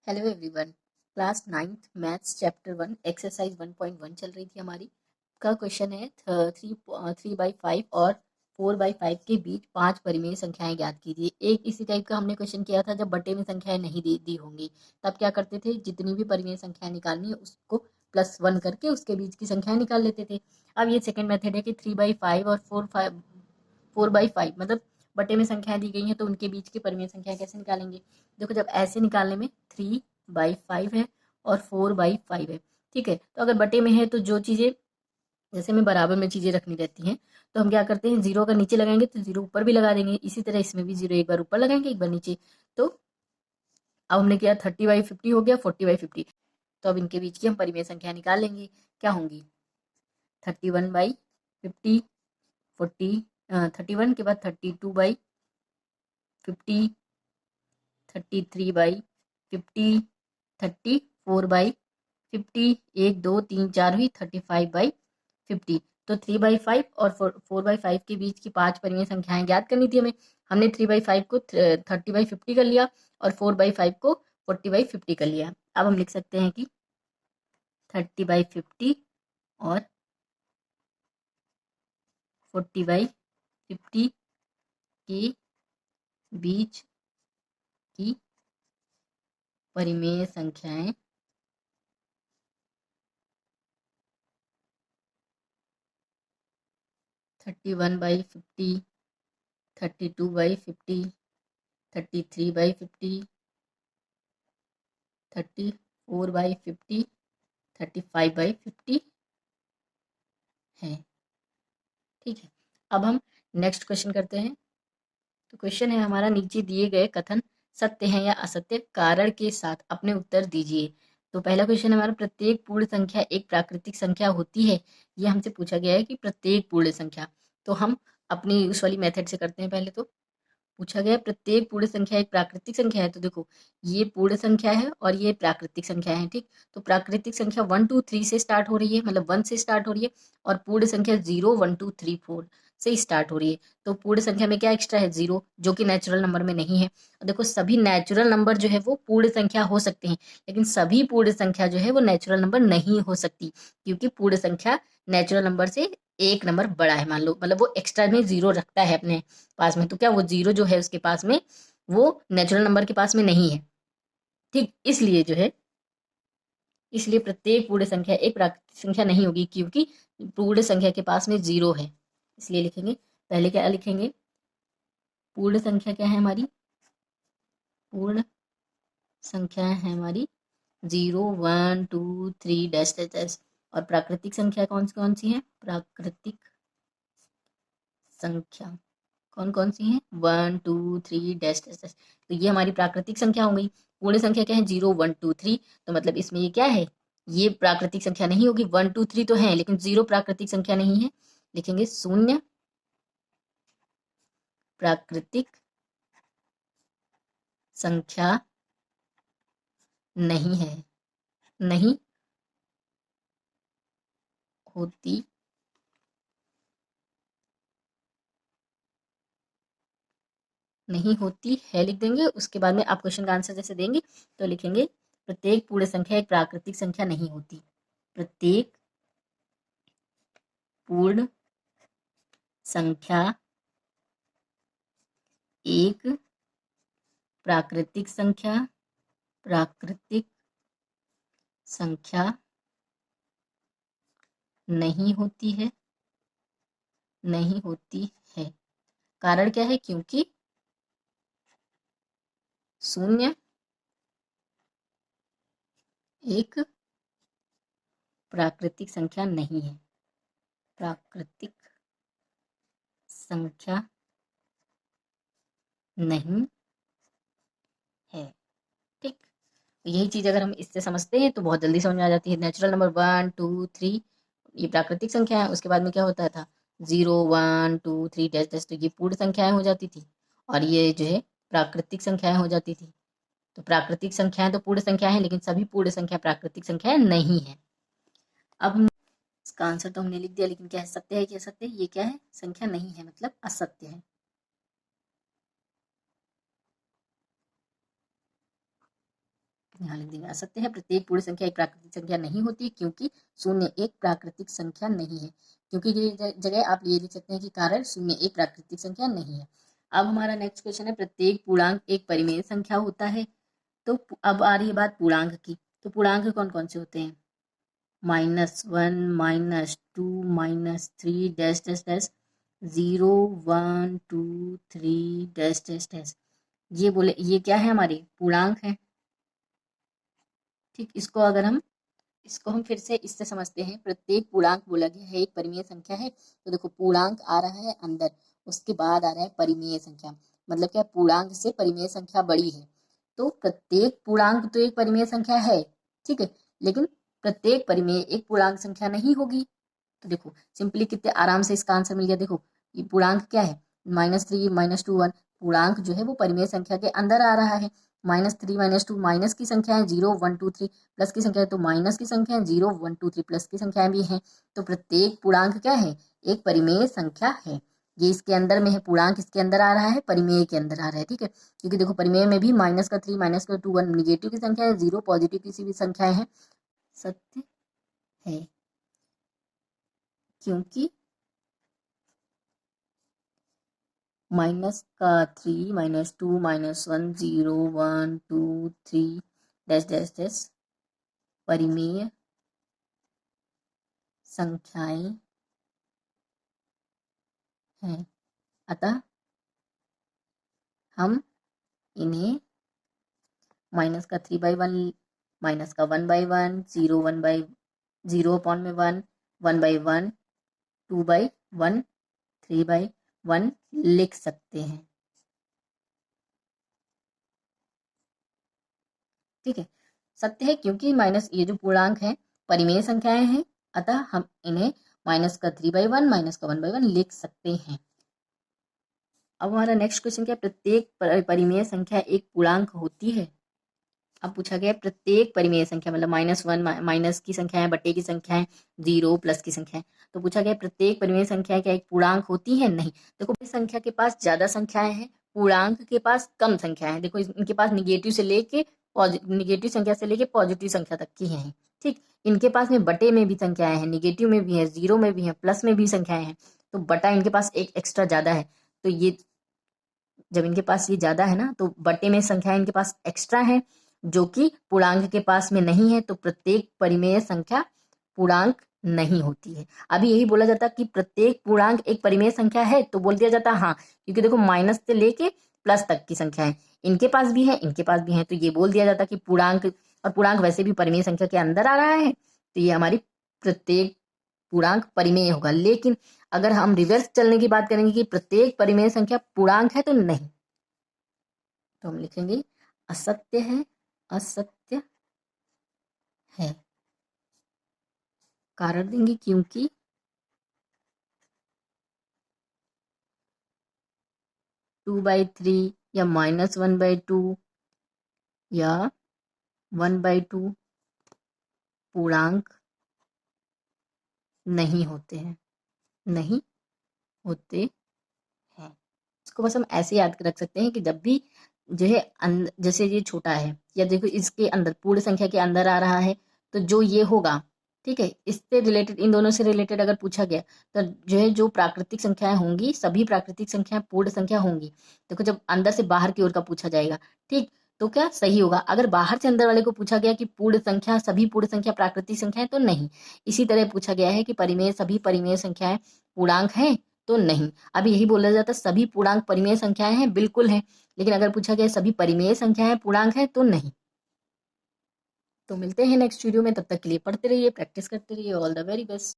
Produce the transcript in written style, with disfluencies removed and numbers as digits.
Hello everyone. Class 9th maths chapter 1 exercise 1.1 चल रही थी हमारी। का क्वेश्चन है 3/5 और 4/5 के बीच 5 परिमेय संख्याएं ज्ञात कीजिए। एक इसी टाइप का हमने क्वेश्चन किया था जब बटे में संख्याएं नहीं दी होंगी, तब क्या करते थे, जितनी भी परिमेय संख्याएं निकालनी है उसको +1 करके उसके बीच की संख्याएं निकाल लेते थे। अब ये सेकेंड मेथड है कि 3/5 और 4/5 मतलब बटे में संख्याएं दी गई हैं तो उनके बीच की परिमेय संख्या कैसे निकालेंगे। देखो, जब ऐसे निकालने में 3/5 है और 4/5 है, ठीक है, तो अगर बटे में है तो जो चीज़ें जैसे में बराबर में चीज़ें रखनी रहती हैं तो हम क्या करते हैं, जीरो अगर नीचे लगाएंगे तो जीरो ऊपर भी लगा देंगे। इसी तरह इसमें भी जीरो एक बार ऊपर लगाएंगे एक बार नीचे। तो अब हमने किया 30/50 हो गया 40/50। तो अब इनके बीच की हम परिमेय संख्या निकाल लेंगे। क्या होंगी, 31/50, 40 31 के बाद 32/50, 33/50, 34/50, 1 2 3 4 हुई 35/50। तो 3/5 और 4/5 के बीच की 5 परिमेय संख्याएं ज्ञात करनी थी हमें। हमने 3/5 को 30/50 कर लिया और 4/5 को 40/50 कर लिया। अब हम लिख सकते हैं कि 30/50 और 40/50 के बीच की परिमेय संख्याएं 31/50, 32/50, 33/50, 34/50, 35/50 है। ठीक है, अब हम नेक्स्ट क्वेश्चन करते हैं। तो क्वेश्चन है हमारा, नीचे दिए गए कथन सत्य है या असत्य, कारण के साथ अपने उत्तर दीजिए। तो पहला क्वेश्चन हमारा, प्रत्येक पूर्ण संख्या एक प्राकृतिक संख्या होती है। ये हमसे पूछा गया है कि प्रत्येक पूर्ण संख्या। तो हम अपनी उस वाली मेथड से करते हैं। पहले तो पूछा गया प्रत्येक पूर्ण संख्या एक प्राकृतिक संख्या है। तो देखो, ये पूर्ण संख्या है और ये प्राकृतिक संख्या है। ठीक, तो प्राकृतिक संख्या 1 2 3 से स्टार्ट हो रही है, मतलब 1 से स्टार्ट हो रही है, और पूर्ण संख्या 0 1 2 3 4 से स्टार्ट हो रही है। तो पूर्ण संख्या में क्या एक्स्ट्रा है, 0, जो कि नेचुरल नंबर में नहीं है। और देखो, सभी नेचुरल नंबर जो है वो पूर्ण संख्या हो सकते हैं, लेकिन सभी पूर्ण संख्या जो है वो नेचुरल नंबर नहीं हो सकती, क्योंकि पूर्ण संख्या नेचुरल नंबर से एक नंबर बड़ा है। मान लो, मतलब वो एक्स्ट्रा में 0 रखता है अपने पास में, तो क्या वो 0 जो है उसके पास में वो नेचुरल नंबर के पास में नहीं है। ठीक, इसलिए जो है, इसलिए प्रत्येक पूर्ण संख्या एक प्राकृतिक संख्या नहीं होगी, क्योंकि पूर्ण संख्या के पास में 0 है। इसलिए लिखेंगे, पहले क्या लिखेंगे, पूर्ण संख्या क्या है हमारी, पूर्ण संख्या है हमारी 0 1 2 3 डैश डैश डैश। और प्राकृतिक संख्या कौन सी है, प्राकृतिक संख्या कौन कौन सी है, 1 2 3 डैश डैश डैश। तो ये हमारी प्राकृतिक संख्या हो गई। पूर्ण संख्या क्या है, 0 1 2 3। तो मतलब इसमें ये क्या है, ये प्राकृतिक संख्या नहीं होगी। 1 2 3 तो है, लेकिन 0 प्राकृतिक संख्या नहीं है। लिखेंगे 0 प्राकृतिक संख्या नहीं है, नहीं होती नहीं होती है लिख देंगे। उसके बाद में आप क्वेश्चन का आंसर जैसे देंगे तो लिखेंगे, प्रत्येक पूर्ण संख्या एक प्राकृतिक संख्या नहीं होती। प्रत्येक पूर्ण संख्या एक प्राकृतिक संख्या, प्राकृतिक संख्या नहीं होती है, नहीं होती है। कारण क्या है, क्योंकि 0 एक प्राकृतिक संख्या नहीं है, प्राकृतिक संख्या नहीं है। ठीक, तो यही चीज अगर हम इससे समझते हैं तो बहुत जल्दी समझ में आ जाती है। नेचुरल नंबर 1 2 3 ये प्राकृतिक संख्या है, उसके बाद में क्या होता था, 0 1 2 3 डैश डैश। तो ये पूर्ण संख्याएं हो जाती थी और ये जो है प्राकृतिक संख्याएं हो जाती थी। तो प्राकृतिक संख्याएं तो पूर्ण संख्या है, लेकिन सभी पूर्ण संख्या प्राकृतिक संख्याएं नहीं है। अब हम इसका आंसर तो हमने लिख दिया, लेकिन कह सकते हैं, कह सकते हैं ये क्या है, संख्या नहीं है, मतलब असत्य है। यहाँ लिख देंगे असत्य है, प्रत्येक पूर्ण संख्या एक प्राकृतिक संख्या नहीं होती क्योंकि शून्य एक प्राकृतिक संख्या नहीं है। क्योंकि की जगह आप ये लिख सकते हैं कि कारण शून्य एक प्राकृतिक संख्या नहीं है। अब हमारा नेक्स्ट क्वेश्चन है प्रत्येक पूर्णांक एक परिमेय संख्या होता है। तो अब आ रही है बात पूर्णांक की। तो पूर्णांक कौन कौन से होते हैं? -1 -2 -3 dash dash dash 0 1 2 3 dash dash dash. ये बोले ये क्या है? हमारे पूर्णांक है। ठीक, इसको हम फिर से इससे समझते हैं। प्रत्येक पूर्णांक बोला गया है एक परिमेय संख्या है। तो देखो पूर्णांक आ रहा है अंदर, उसके बाद आ रहा है परिमेय संख्या। मतलब क्या? पूर्णांक से परिमेय संख्या बड़ी है। तो प्रत्येक पूर्णांक तो एक परिमेय संख्या है, ठीक है, लेकिन प्रत्येक परिमेय एक पूर्णांक संख्या नहीं होगी। तो देखो सिंपली कितने आराम से इसका आंसर मिल गया। देखो ये पूर्णांक क्या है? -3 -2 1। पूर्णांक जो है वो परिमेय संख्या के अंदर आ रहा है। -3 -2 माइनस की संख्या है 0 1 2 3, प्लस की संख्या है तो माइनस की संख्या है 0 1 2 3, प्लस की संख्याएं भी हैं। तो प्रत्येक पूर्णांक क्या है? एक परिमेय संख्या है। ये इसके अंदर में है, पूर्णांक इसके अंदर आ रहा है, परिमेय के अंदर आ रहा है, ठीक है। क्योंकि देखो परिमेय में भी -3 -2 1 निगेटिव की संख्या है, 0 पॉजिटिव किसी भी संख्याएं हैं। सत्य है क्योंकि -3 -2 -1 0 1 2 3 डैश डैश डैश परिमेय संख्याएं हैं। अतः हम इन्हें -3/1 -1/1 0 1/0 अपॉन में 1 1/1 2/1 3/1 लिख सकते हैं, ठीक है। सत्य है क्योंकि माइनस ये जो पूर्णांक है परिमेय संख्याएं हैं, अतः हम इन्हें -3/1 -1/1 लिख सकते हैं। अब हमारा नेक्स्ट क्वेश्चन क्या है? प्रत्येक परिमेय संख्या एक पूर्णांक होती है। अब पूछा गया प्रत्येक परिमेय संख्या मतलब -1 माइनस की संख्या है, बट्टे की संख्या है, 0 प्लस की संख्या है। तो पूछा गया प्रत्येक परिमेय संख्या क्या एक पूर्णांक होती है? नहीं। देखो संख्या के पास ज्यादा संख्याएं हैं, पूर्णांक के पास कम संख्याएं हैं। देखो इनके पास निगेटिव संख्या से लेके पॉजिटिव संख्या तक की है, ठीक। इनके पास में बटे में भी संख्याएं हैं, निगेटिव में भी है, 0 में भी है, प्लस में भी संख्याएं हैं। तो बटा इनके पास एक एक्स्ट्रा ज्यादा है। तो ये जब इनके पास ये ज्यादा है ना, तो बटे में संख्या इनके पास एक्स्ट्रा है जो कि पूर्णांक के पास में नहीं है। तो प्रत्येक परिमेय संख्या पूर्णांक नहीं होती है। अभी यही बोला जाता कि प्रत्येक पूर्णांक एक परिमेय संख्या है, तो बोल दिया जाता हाँ, क्योंकि देखो माइनस से लेके प्लस तक की संख्या है, इनके पास भी है, इनके पास भी है, तो ये बोल दिया जाता कि पूर्णांक, और पूर्णांक वैसे भी परिमेय संख्या के अंदर आ रहा है, तो ये हमारी प्रत्येक पूर्णांक परिमेय होगा। लेकिन अगर हम रिवर्स चलने की बात करेंगे कि प्रत्येक परिमेय संख्या पूर्णांक है, तो नहीं, तो हम लिखेंगे असत्य है, असत्य है। कारण देंगे क्योंकि (2/3) या -1/2 या 1/2 पूर्णांक नहीं होते हैं, नहीं होते हैं। इसको बस हम ऐसे याद रख सकते हैं कि जब भी जो है जैसे ये छोटा है, या देखो इसके अंदर पूर्ण संख्या के अंदर आ रहा है, तो जो ये होगा, ठीक है, इससे रिलेटेड, इन दोनों से रिलेटेड अगर पूछा गया, तो जो है जो प्राकृतिक संख्याएं होंगी, सभी प्राकृतिक संख्याएं पूर्ण संख्या होंगी। देखो जब अंदर से बाहर की ओर का पूछा जाएगा, ठीक, तो क्या सही होगा। अगर बाहर से अंदर वाले को पूछा गया कि पूर्ण संख्या, सभी पूर्ण संख्या प्राकृतिक संख्याएं, तो नहीं। इसी तरह पूछा गया है कि परिमेय, सभी परिमेय संख्याएं पूर्णांक हैं, तो नहीं। अभी यही बोला जाता सभी पूर्णांक परिमेय संख्याएं हैं, बिल्कुल है, लेकिन अगर पूछा गया सभी परिमेय संख्याएं पूर्णांक है, तो नहीं। तो मिलते हैं नेक्स्ट वीडियो में, तब तक के लिए पढ़ते रहिए, प्रैक्टिस करते रहिए। All the very best.